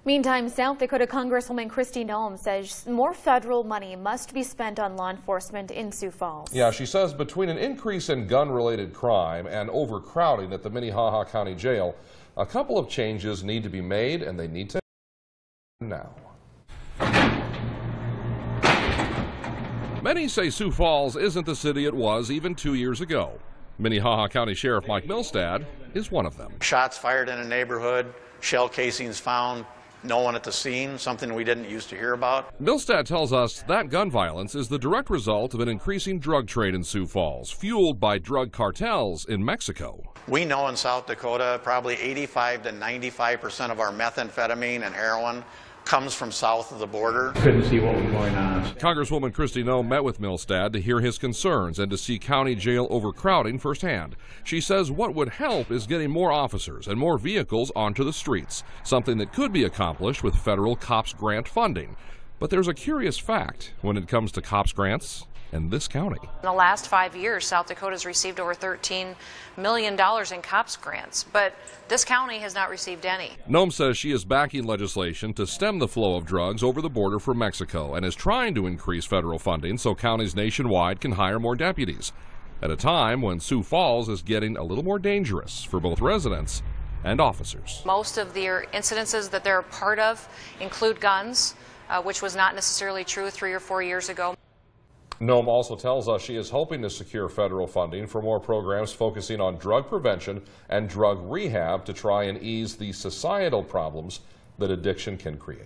Meantime, South Dakota Congresswoman Noem says more federal money must be spent on law enforcement in Sioux Falls. Yeah, she says between an increase in gun-related crime and overcrowding at the Minnehaha County Jail, a couple of changes need to be made, and they need to now. Many say Sioux Falls isn't the city it was even 2 years ago. Minnehaha County Sheriff Mike Milstad is one of them. Shots fired in a neighborhood, shell casings found, no one at the scene, something we didn't used to hear about. Milstad tells us that gun violence is the direct result of an increasing drug trade in Sioux Falls, fueled by drug cartels in Mexico. We know in South Dakota probably 85 to 95% of our methamphetamine and heroin comes from south of the border. Couldn't see what was going on. Congresswoman Noem met with Milstad to hear his concerns and to see county jail overcrowding firsthand. She says what would help is getting more officers and more vehicles onto the streets, something that could be accomplished with federal COPS grant funding. But there's a curious fact when it comes to COPS grants in this county. In the last 5 years, South Dakota's received over $13 million in COPS grants, but this county has not received any. Noem says she is backing legislation to stem the flow of drugs over the border from Mexico and is trying to increase federal funding so counties nationwide can hire more deputies, at a time when Sioux Falls is getting a little more dangerous for both residents and officers. Most of the incidences that they're a part of include guns, which was not necessarily true 3 or 4 years ago. Noem also tells us she is hoping to secure federal funding for more programs focusing on drug prevention and drug rehab to try and ease the societal problems that addiction can create.